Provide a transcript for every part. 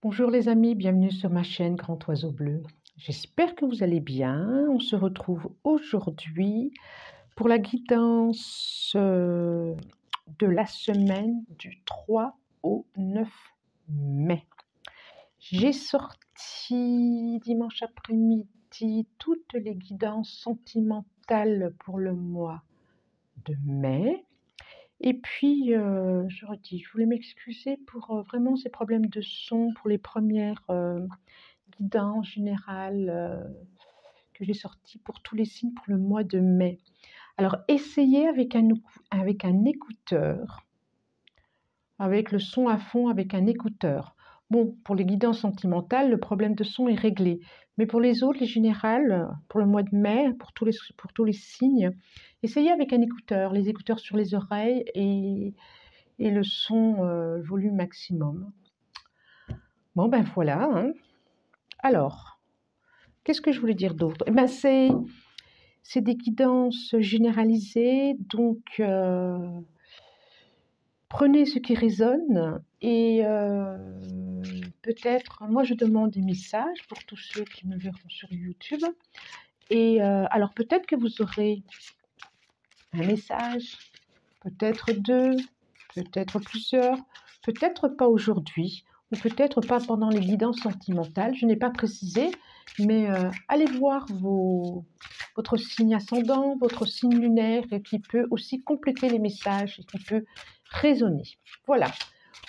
Bonjour les amis, bienvenue sur ma chaîne Grand Oiseau Bleu. J'espère que vous allez bien. On se retrouve aujourd'hui pour la guidance de la semaine du 3 au 9 mai. J'ai sorti dimanche après-midi toutes les guidances sentimentales pour le mois de mai. Et puis, je voulais m'excuser pour vraiment ces problèmes de son pour les premières guidances générales que j'ai sorties pour tous les signes pour le mois de mai. Alors, essayez avec un écouteur, avec le son à fond, avec un écouteur. Bon, pour les guidances sentimentales, le problème de son est réglé. Mais pour les autres, les générales, pour le mois de mai, pour tous les signes, essayez avec un écouteur, les écouteurs sur les oreilles et le son volume maximum. Bon, ben voilà. Hein. Alors, qu'est-ce que je voulais dire d'autre? Eh ben, c'est des guidances généralisées, donc prenez ce qui résonne et peut-être, moi je demande des messages pour tous ceux qui me verront sur YouTube. Et alors peut-être que vous aurez un message, peut-être deux, peut-être plusieurs, peut-être pas aujourd'hui, ou peut-être pas pendant les guidances sentimentales, je n'ai pas précisé, mais allez voir votre signe ascendant, votre signe lunaire, et qui peut aussi compléter les messages, et qui peut résonner. Voilà,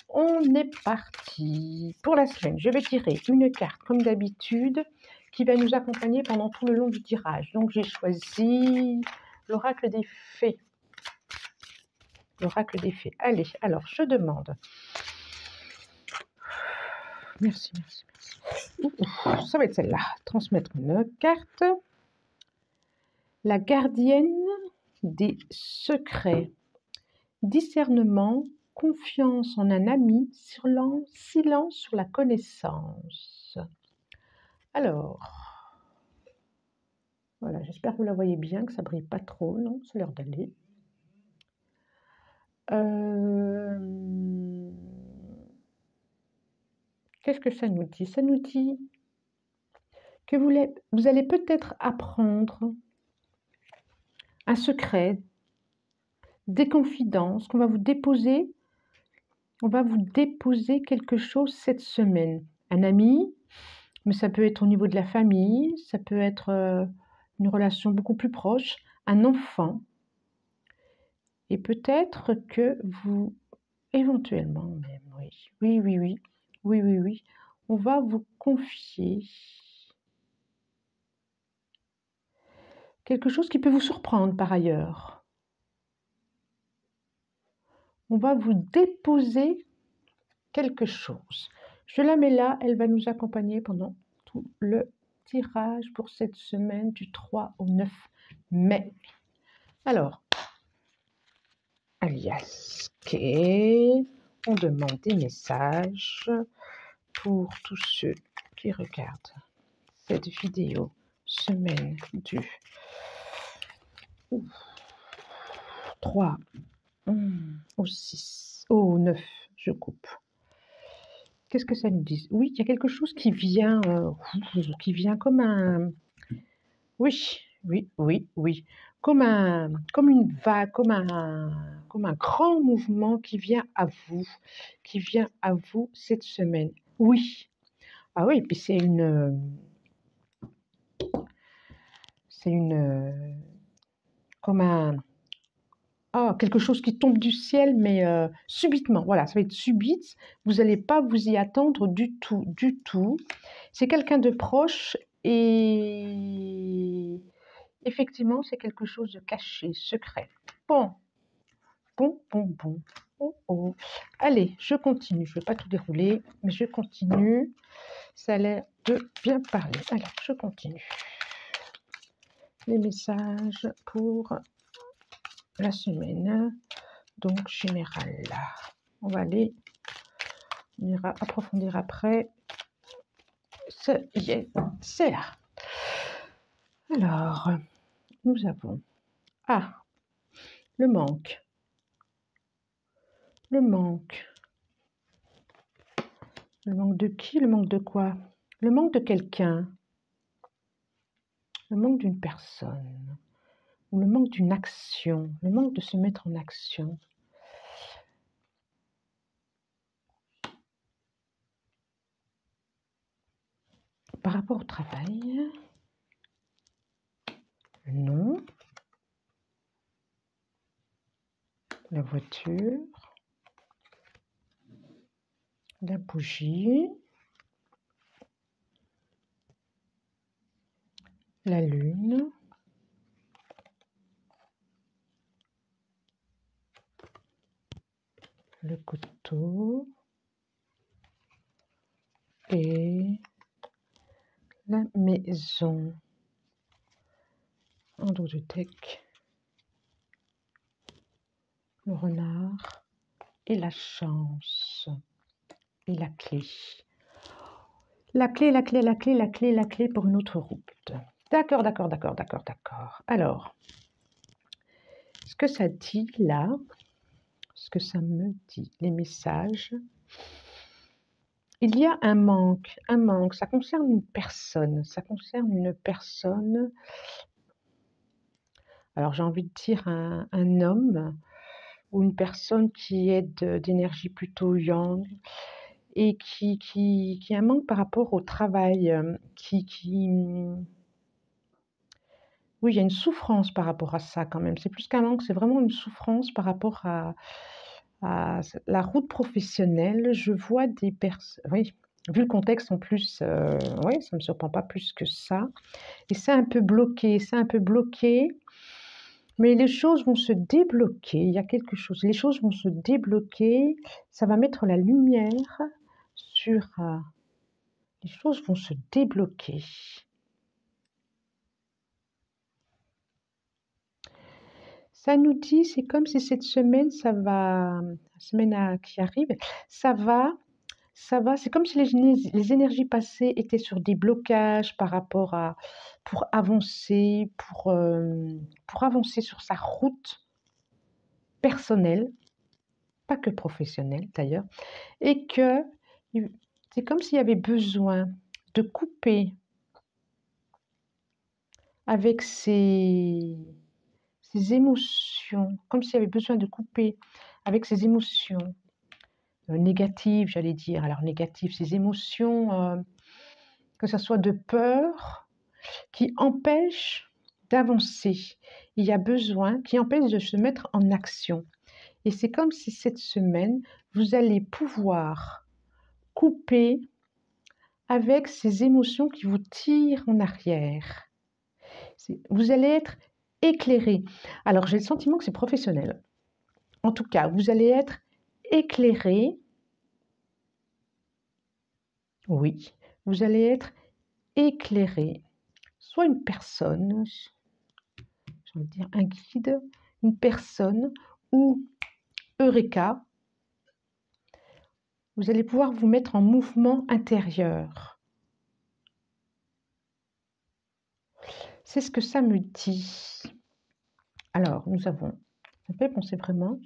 on est parti pour la semaine. Je vais tirer une carte, comme d'habitude, qui va nous accompagner pendant tout le long du tirage. Donc j'ai choisi l'oracle des fées. L'oracle des fées. Allez, alors je demande. Merci. Ça va être celle-là. Transmettre une carte. La gardienne des secrets. Discernement, confiance en un ami, silence sur la connaissance. Alors, voilà, j'espère que vous la voyez bien, que ça brille pas trop, non, ça a l'air d'aller. Qu'est-ce que ça nous dit? Ça nous dit que vous allez peut-être apprendre un secret, des confidences, qu'on va vous déposer. On va vous déposer quelque chose cette semaine. Un ami, mais ça peut être au niveau de la famille, ça peut être une relation beaucoup plus proche, un enfant. Et peut-être que vous, éventuellement même, oui, on va vous confier quelque chose qui peut vous surprendre par ailleurs. On va vous déposer quelque chose. Je la mets là, elle va nous accompagner pendant tout le tirage pour cette semaine du 3 au 9 mai. Alors, alias Kay, on demande des messages pour tous ceux qui regardent cette vidéo semaine du 3 au 6, au 9, je coupe. Qu'est-ce que ça nous dit? Oui, il y a quelque chose qui vient comme un... Oui, comme une vague, comme un grand mouvement qui vient à vous cette semaine. Oui. Ah oui, puis c'est comme quelque chose qui tombe du ciel, mais subitement. Voilà, ça va être subite. Vous n'allez pas vous y attendre du tout. C'est quelqu'un de proche et effectivement, c'est quelque chose de caché, secret. Bon. Oh. Allez, je continue. Je ne vais pas tout dérouler, mais je continue. Ça a l'air de bien parler. Allez, je continue. Les messages pour la semaine, donc générale. On ira approfondir après. C'est là. Alors, nous avons le manque. Le Le manque de qui? Le manque de quoi? Le manque de quelqu'un. Le manque d'une personne. Ou le manque d'une action. Le manque de se mettre en action. Par rapport au travail. Non. La voiture. La bougie. La lune. Le couteau. Et la maison. En dos de deck. Le renard. Et la chance. Et la clé. La clé, la clé, la clé, la clé, la clé pour une autre route. D'accord, d'accord, d'accord, d'accord, d'accord. Alors, ce que ça dit là, ce que ça me dit, les messages, il y a un manque, ça concerne une personne, alors j'ai envie de dire un homme ou une personne qui est d'énergie plutôt yang, et qui a un manque par rapport au travail, oui, il y a une souffrance par rapport à ça quand même. C'est plus qu'un manque, c'est vraiment une souffrance par rapport à la route professionnelle. Je vois des personnes, oui, vu le contexte en plus, oui, ça ne me surprend pas plus que ça. Et c'est un peu bloqué, mais les choses vont se débloquer. Il y a quelque chose, les choses vont se débloquer. Ça va mettre la lumière sur... les choses vont se débloquer. Ça nous dit, c'est comme si cette semaine, la semaine qui arrive, ça va, c'est comme si les énergies passées étaient sur des blocages par rapport à, pour avancer sur sa route personnelle, pas que professionnelle d'ailleurs, et que c'est comme s'il y avait besoin de couper avec ses émotions, comme s'il y avait besoin de couper avec ses émotions négatives, j'allais dire. Alors négatives, ces émotions, que ce soit de peur, qui empêchent d'avancer. Il y a besoin, qui empêchent de se mettre en action. Et c'est comme si cette semaine, vous allez pouvoir couper avec ces émotions qui vous tirent en arrière. Vous allez être éclairé. Alors, j'ai le sentiment que c'est professionnel. En tout cas, vous allez être éclairé. Oui, vous allez être éclairé. Soit une personne, j'ai envie de dire un guide, une personne, ou Eureka, vous allez pouvoir vous mettre en mouvement intérieur. C'est ce que ça me dit. Alors, nous avons, ça fait penser vraiment,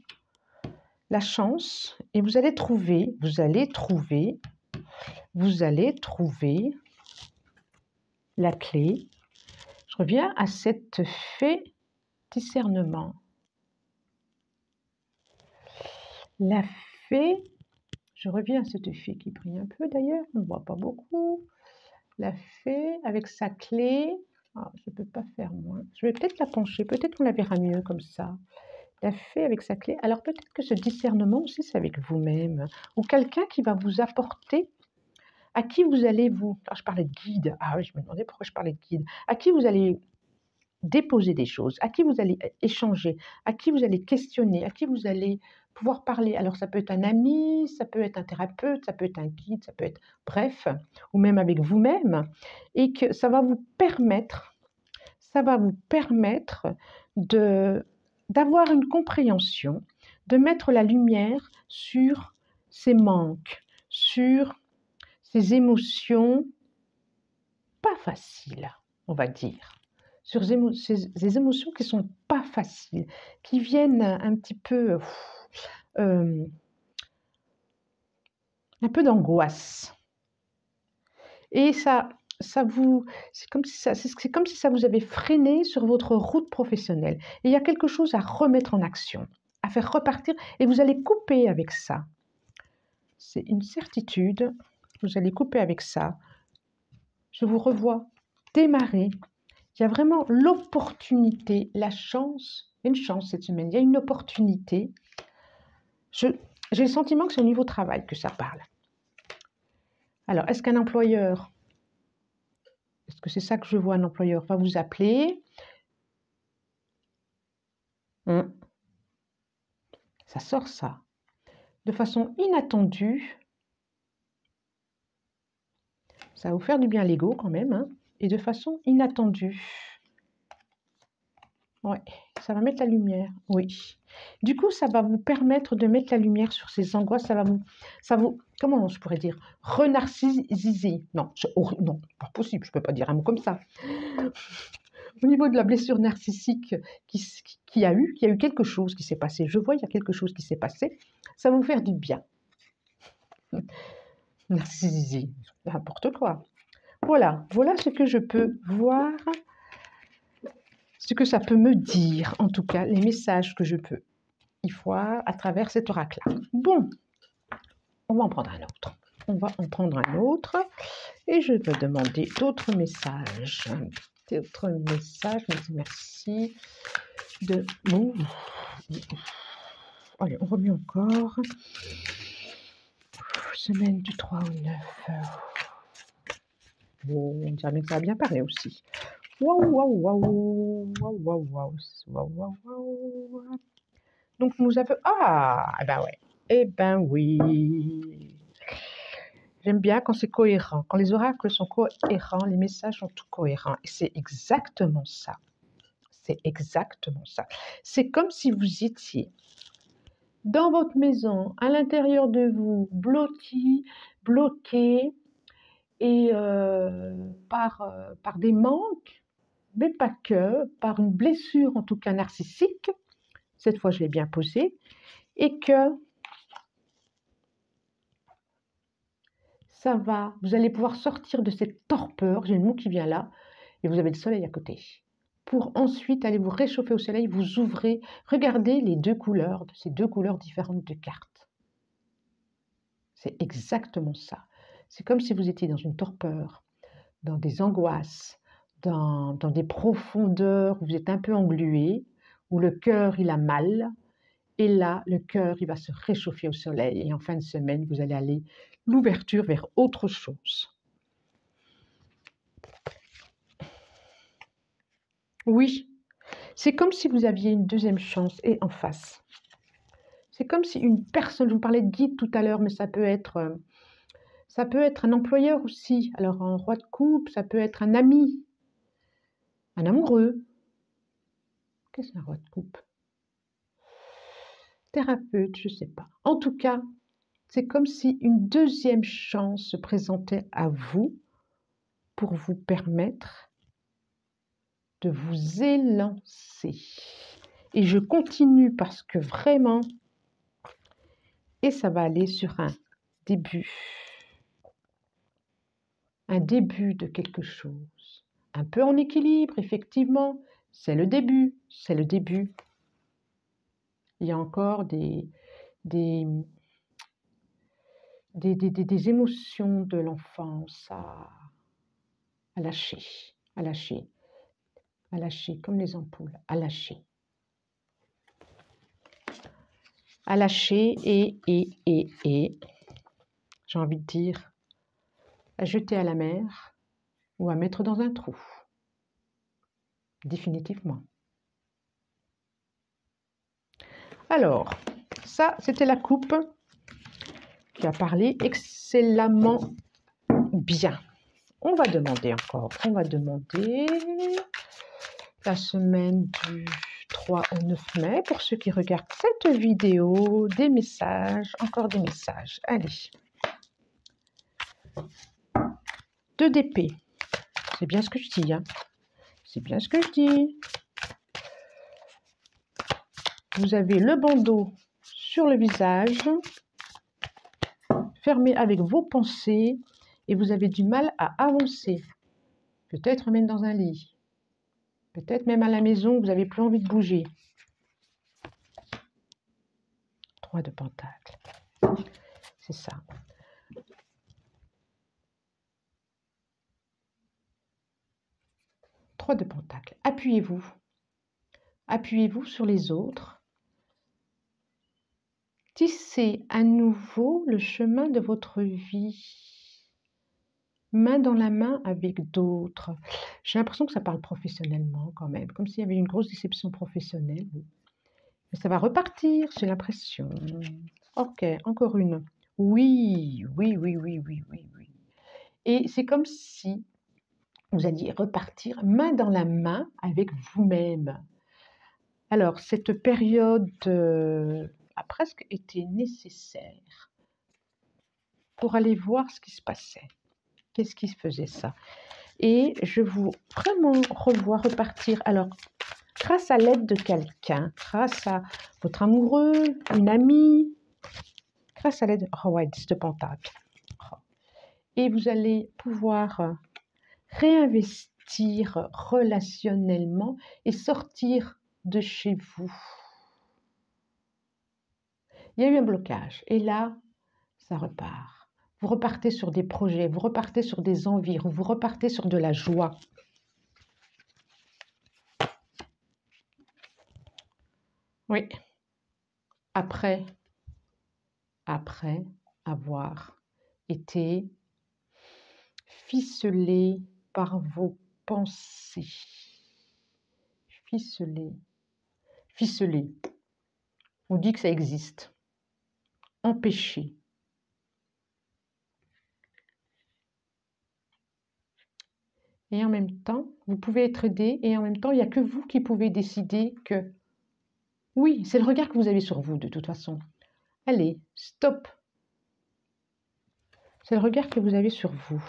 la chance, et vous allez trouver la clé. Je reviens à cette fée discernement. La fée, je reviens à cette fée qui brille un peu d'ailleurs, on ne voit pas beaucoup. La fée avec sa clé, je ne peux pas faire moins. Je vais peut-être la pencher, peut-être qu'on la verra mieux comme ça. La fée avec sa clé. Alors peut-être que ce discernement aussi, c'est avec vous-même, ou quelqu'un qui va vous apporter, à qui vous allez vous... Alors je parlais de guide, oui, je me demandais pourquoi je parlais de guide. À qui vous allez déposer des choses, à qui vous allez échanger, à qui vous allez questionner, à qui vous allez pouvoir parler. Alors ça peut être un ami, ça peut être un thérapeute, ça peut être un guide, ça peut être bref, ou même avec vous-même, et que ça va vous permettre d'avoir une compréhension, de mettre la lumière sur ces manques, sur ces émotions pas faciles, on va dire. Sur ces émotions qui ne sont pas faciles, qui viennent un petit peu un peu d'angoisse. Et c'est comme si ça vous avait freiné sur votre route professionnelle. Et il y a quelque chose à remettre en action, à faire repartir, et vous allez couper avec ça. C'est une certitude, vous allez couper avec ça. Je vous revois démarrer. Il y a vraiment l'opportunité, la chance, une chance cette semaine, il y a une opportunité. J'ai le sentiment que c'est au niveau travail que ça parle. Alors, est-ce qu'un employeur, est-ce que c'est ça que je vois, un employeur va vous appeler? Ça sort ça. De façon inattendue. Ça va vous faire du bien à l'ego quand même, hein, et de façon inattendue. Ouais, ça va mettre la lumière, oui. Du coup, ça va vous permettre de mettre la lumière sur ces angoisses, ça vous, comment je pourrais dire, renarciser. Non, non, pas possible, je ne peux pas dire un mot comme ça. Au niveau de la blessure narcissique qu'il y a eu quelque chose qui s'est passé. Je vois, il y a quelque chose qui s'est passé. Ça va vous faire du bien. Narcissiser, n'importe quoi. Voilà ce que je peux voir, ce que ça peut me dire, en tout cas, les messages que je peux y voir à travers cet oracle-là. Bon, on va en prendre un autre. On va en prendre un autre et je vais demander d'autres messages. D'autres messages, merci. Allez, on remet encore. Semaine du 3 au 9. Bon, on dirait bien que ça a bien parlé aussi. Waouh. Donc nous avons... Ah, eh ben ouais. Eh ben oui. J'aime bien quand c'est cohérent. Quand les oracles sont cohérents, les messages sont tout cohérents. Et c'est exactement ça. C'est exactement ça. C'est comme si vous étiez dans votre maison, à l'intérieur de vous, bloqué et par des manques, mais pas que, par une blessure en tout cas narcissique, cette fois je l'ai bien posé, et que ça va, vous allez pouvoir sortir de cette torpeur, j'ai le mot qui vient là, et vous avez le soleil à côté. Pour ensuite aller vous réchauffer au soleil, vous ouvrez, regardez les deux couleurs, ces deux couleurs différentes de cartes. C'est exactement ça. C'est comme si vous étiez dans une torpeur, dans des angoisses, dans des profondeurs où vous êtes un peu englué, où le cœur il a mal, et là le cœur il va se réchauffer au soleil, et en fin de semaine vous allez aller l'ouverture vers autre chose. Oui, c'est comme si vous aviez une deuxième chance et en face. C'est comme si une personne, je vous parlais de guide tout à l'heure, mais ça peut être un employeur aussi. Alors un roi de coupe, ça peut être un ami, un amoureux. Qu'est-ce qu'un roi de coupe? Thérapeute, je ne sais pas. En tout cas, c'est comme si une deuxième chance se présentait à vous pour vous permettre de vous élancer. Et je continue parce que vraiment, et ça va aller sur un début de quelque chose. Un peu en équilibre, effectivement, c'est le début. Il y a encore des émotions de l'enfance à lâcher, comme les ampoules, à lâcher et, j'ai envie de dire, à jeter à la mer ou à mettre dans un trou, définitivement. Alors, ça, c'était la coupe qui a parlé excellemment bien. On va demander la semaine du 3 au 9 mai, pour ceux qui regardent cette vidéo, des messages, encore des messages. Allez. 2 d'épée. C'est bien ce que je dis, hein. C'est bien ce que je dis. Vous avez le bandeau sur le visage. fermé avec vos pensées et vous avez du mal à avancer. Peut-être même dans un lit. Peut-être même à la maison, vous n'avez plus envie de bouger. 3 de Pentacle. C'est ça. Trois de Pentacle. Appuyez-vous. Appuyez-vous sur les autres. Tissez à nouveau le chemin de votre vie. Main dans la main avec d'autres. J'ai l'impression que ça parle professionnellement quand même, comme s'il y avait une grosse déception professionnelle. Mais ça va repartir, j'ai l'impression. Ok, encore une. Oui, oui, oui, oui, oui, oui, oui. Et c'est comme si vous alliez repartir main dans la main avec vous-même. Alors, cette période a presque été nécessaire pour aller voir ce qui se passait. Qu'est-ce qui faisait ça? Et je vous vraiment revois repartir. Alors, grâce à l'aide de quelqu'un, grâce à votre amoureux, une amie, grâce à l'aide... Oh ouais, 10 de Pentacle. Et vous allez pouvoir réinvestir relationnellement et sortir de chez vous. Il y a eu un blocage. Et là, ça repart. Vous repartez sur des projets, vous repartez sur des envies, vous repartez sur de la joie. Oui. Après avoir été ficelé par vos pensées. Ficelé. On dit que ça existe. Empêché. Et en même temps, vous pouvez être aidé et en même temps, il n'y a que vous qui pouvez décider que oui, c'est le regard que vous avez sur vous de toute façon. Allez, stop. C'est le regard que vous avez sur vous.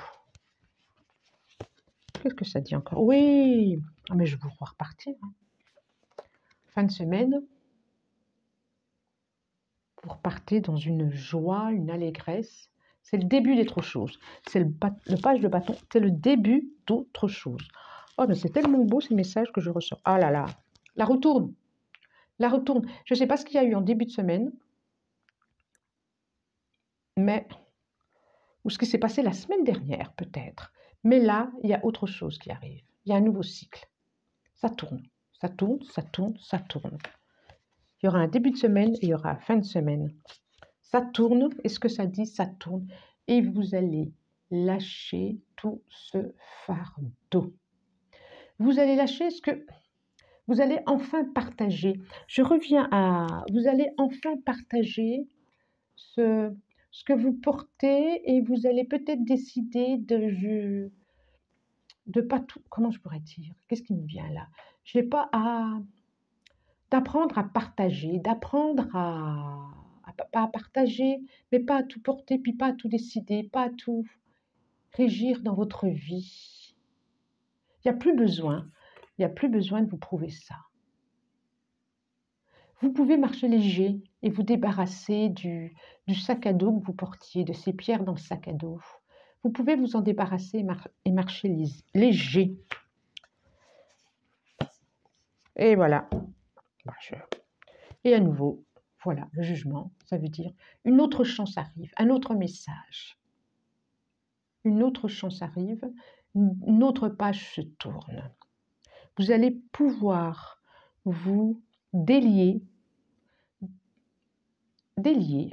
Qu'est-ce que ça dit encore? Oui, ah, mais je vous vois repartir. Fin de semaine, vous repartez dans une joie, une allégresse. C'est le début d'autre chose. C'est le page de bâton, c'est le début d'autre chose. Oh, mais c'est tellement beau ces messages que je ressors. Ah là là, la retourne. La retourne. Je ne sais pas ce qu'il y a eu en début de semaine, mais ou ce qui s'est passé la semaine dernière peut-être. Mais là, il y a autre chose qui arrive. Il y a un nouveau cycle. Ça tourne, ça tourne, ça tourne, ça tourne. Il y aura un début de semaine et il y aura une fin de semaine. Ça tourne, et ce que ça dit, ça tourne. Et vous allez lâcher tout ce fardeau. Vous allez lâcher ce que... Vous allez enfin partager. Je reviens à... Vous allez enfin partager ce que vous portez et vous allez peut-être décider de pas tout... Comment je pourrais dire? Qu'est-ce qui me vient là? Je n'ai pas à... D'apprendre à partager, d'apprendre pas à partager, mais pas à tout porter, puis pas à tout décider, pas à tout régir dans votre vie. Il n'y a plus besoin de vous prouver ça. Vous pouvez marcher léger et vous débarrasser du sac à dos que vous portiez, de ces pierres dans le sac à dos. Vous pouvez vous en débarrasser et marcher léger. Et voilà. Et à nouveau, voilà, le jugement, ça veut dire une autre chance arrive, un autre message. Une autre chance arrive, une autre page se tourne. Vous allez pouvoir vous délier,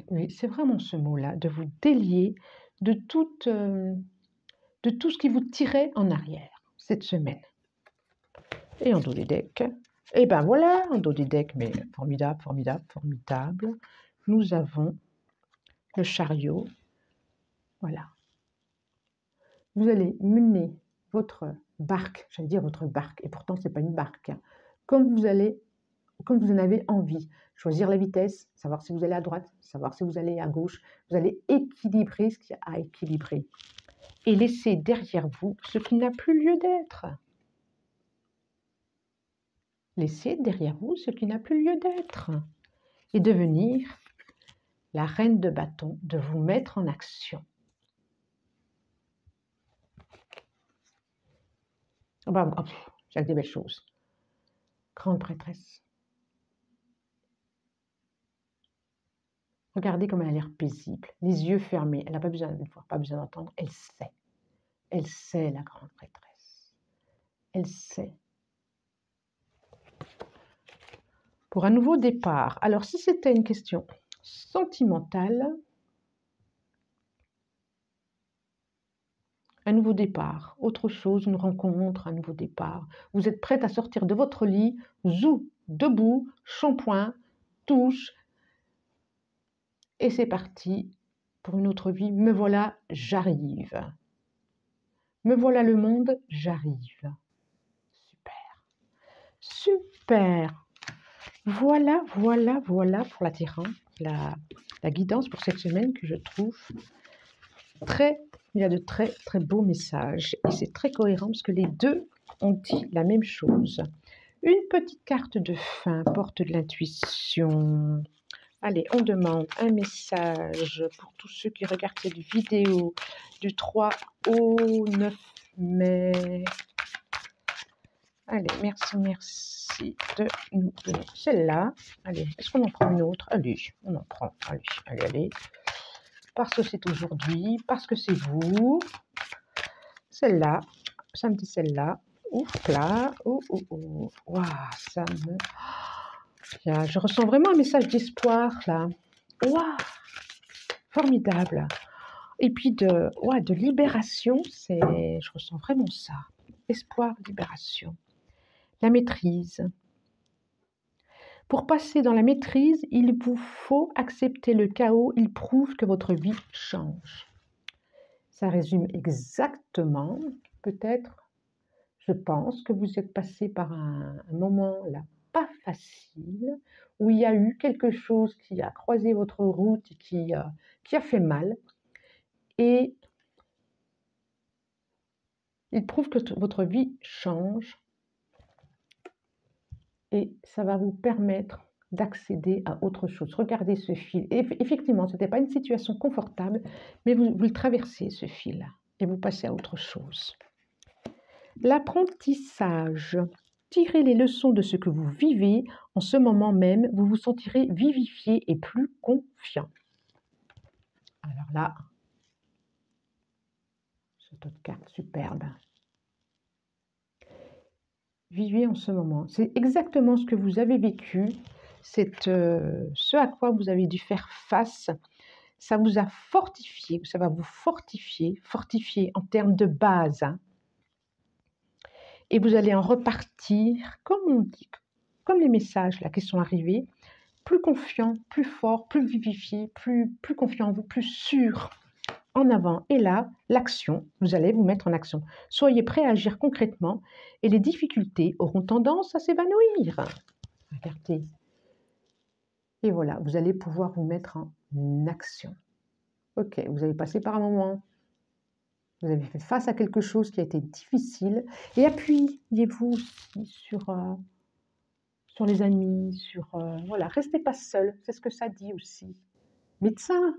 oui, c'est vraiment ce mot-là, de vous délier de tout ce qui vous tirait en arrière cette semaine. Et en dos des decks, et ben voilà, en dos des decks, mais formidable, formidable, formidable, nous avons le chariot, voilà. Vous allez mener votre barque, j'allais dire votre barque, et pourtant ce n'est pas une barque, comme vous en avez envie. Choisir la vitesse, savoir si vous allez à droite, savoir si vous allez à gauche. Vous allez équilibrer ce qu'il y a à équilibrer. Et laisser derrière vous ce qui n'a plus lieu d'être. Laissez derrière vous ce qui n'a plus lieu d'être. Et devenir la reine de bâton, de vous mettre en action. Oh bah, oh, j'ai des belles choses. Grande prêtresse. Regardez comme elle a l'air paisible, les yeux fermés. Elle n'a pas besoin de voir, pas besoin d'entendre. Elle sait. Elle sait, la grande prêtresse. Elle sait. Pour un nouveau départ. Alors, si c'était une question sentimentale, un nouveau départ, autre chose, une rencontre, un nouveau départ. Vous êtes prête à sortir de votre lit, zou, debout, shampoing, touche, et c'est parti pour une autre vie. Me voilà, j'arrive. Me voilà le monde, j'arrive. Super. Super. Voilà pour l'attirant, la guidance pour cette semaine que je trouve il y a de très beaux messages et c'est très cohérent parce que les deux ont dit la même chose. Une petite carte de fin, porte de l'intuition. Allez, on demande un message pour tous ceux qui regardent cette vidéo du 3 au 9 mai. Allez, merci de nous donner celle-là. Allez, est-ce qu'on en prend une autre? Allez, on en prend. Allez. Parce que c'est aujourd'hui, parce que c'est vous. Celle-là, ça me dit celle-là. Ouf là, waouh, ça me... Je ressens vraiment un message d'espoir là. Waouh, formidable. Et puis de libération, je ressens vraiment ça. Espoir, libération. La maîtrise. Pour passer dans la maîtrise, il vous faut accepter le chaos. Il prouve que votre vie change. Ça résume exactement, peut-être, je pense que vous êtes passé par un moment là pas facile, où il y a eu quelque chose qui a croisé votre route et qui a fait mal. Et il prouve que votre vie change. Et ça va vous permettre d'accéder à autre chose. Regardez ce fil. Et effectivement, ce n'était pas une situation confortable, mais vous le traversez, ce fil, et vous passez à autre chose. L'apprentissage. Tirez les leçons de ce que vous vivez. En ce moment même, vous vous sentirez vivifié et plus confiant. Alors là, cette autre carte superbe. Vivez en ce moment. C'est exactement ce que vous avez vécu. C'est ce à quoi vous avez dû faire face. Ça vous a fortifié, ça va vous fortifier en termes de base. Hein. Et vous allez en repartir, comme on dit, comme les messages là qui sont arrivés, plus confiant, plus fort, plus vivifié, plus confiant en vous, plus sûr. En avant. Et là, l'action, vous allez vous mettre en action. Soyez prêts à agir concrètement et les difficultés auront tendance à s'évanouir. Regardez. Et voilà, vous allez pouvoir vous mettre en action. Ok, vous avez passé par un moment, vous avez fait face à quelque chose qui a été difficile et appuyez-vous aussi sur les amis, voilà, restez pas seul, c'est ce que ça dit aussi. Médecin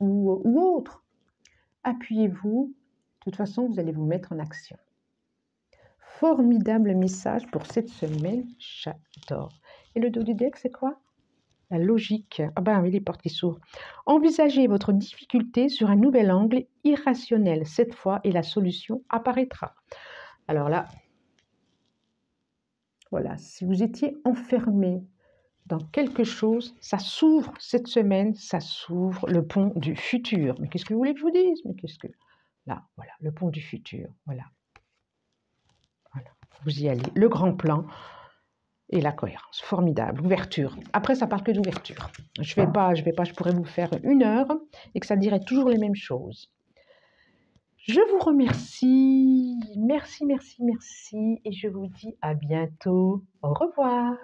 ou autre. Appuyez-vous, de toute façon, vous allez vous mettre en action. Formidable message pour cette semaine, j'adore. Et le dos du deck, c'est quoi? La logique. Ah ben oui, les portes qui s'ouvrent. Envisagez votre difficulté sur un nouvel angle irrationnel cette fois et la solution apparaîtra. Alors là, voilà, si vous étiez enfermé dans quelque chose, ça s'ouvre cette semaine, ça s'ouvre le pont du futur. Mais qu'est-ce que vous voulez que je vous dise? Mais qu'est-ce que... Là, voilà, le pont du futur, voilà. Voilà, vous y allez. Le grand plan et la cohérence, formidable. Ouverture. Après, ça parle que d'ouverture. Je pourrais vous faire 1 heure et que ça dirait toujours les mêmes choses. Je vous remercie. Merci. Et je vous dis à bientôt. Au revoir.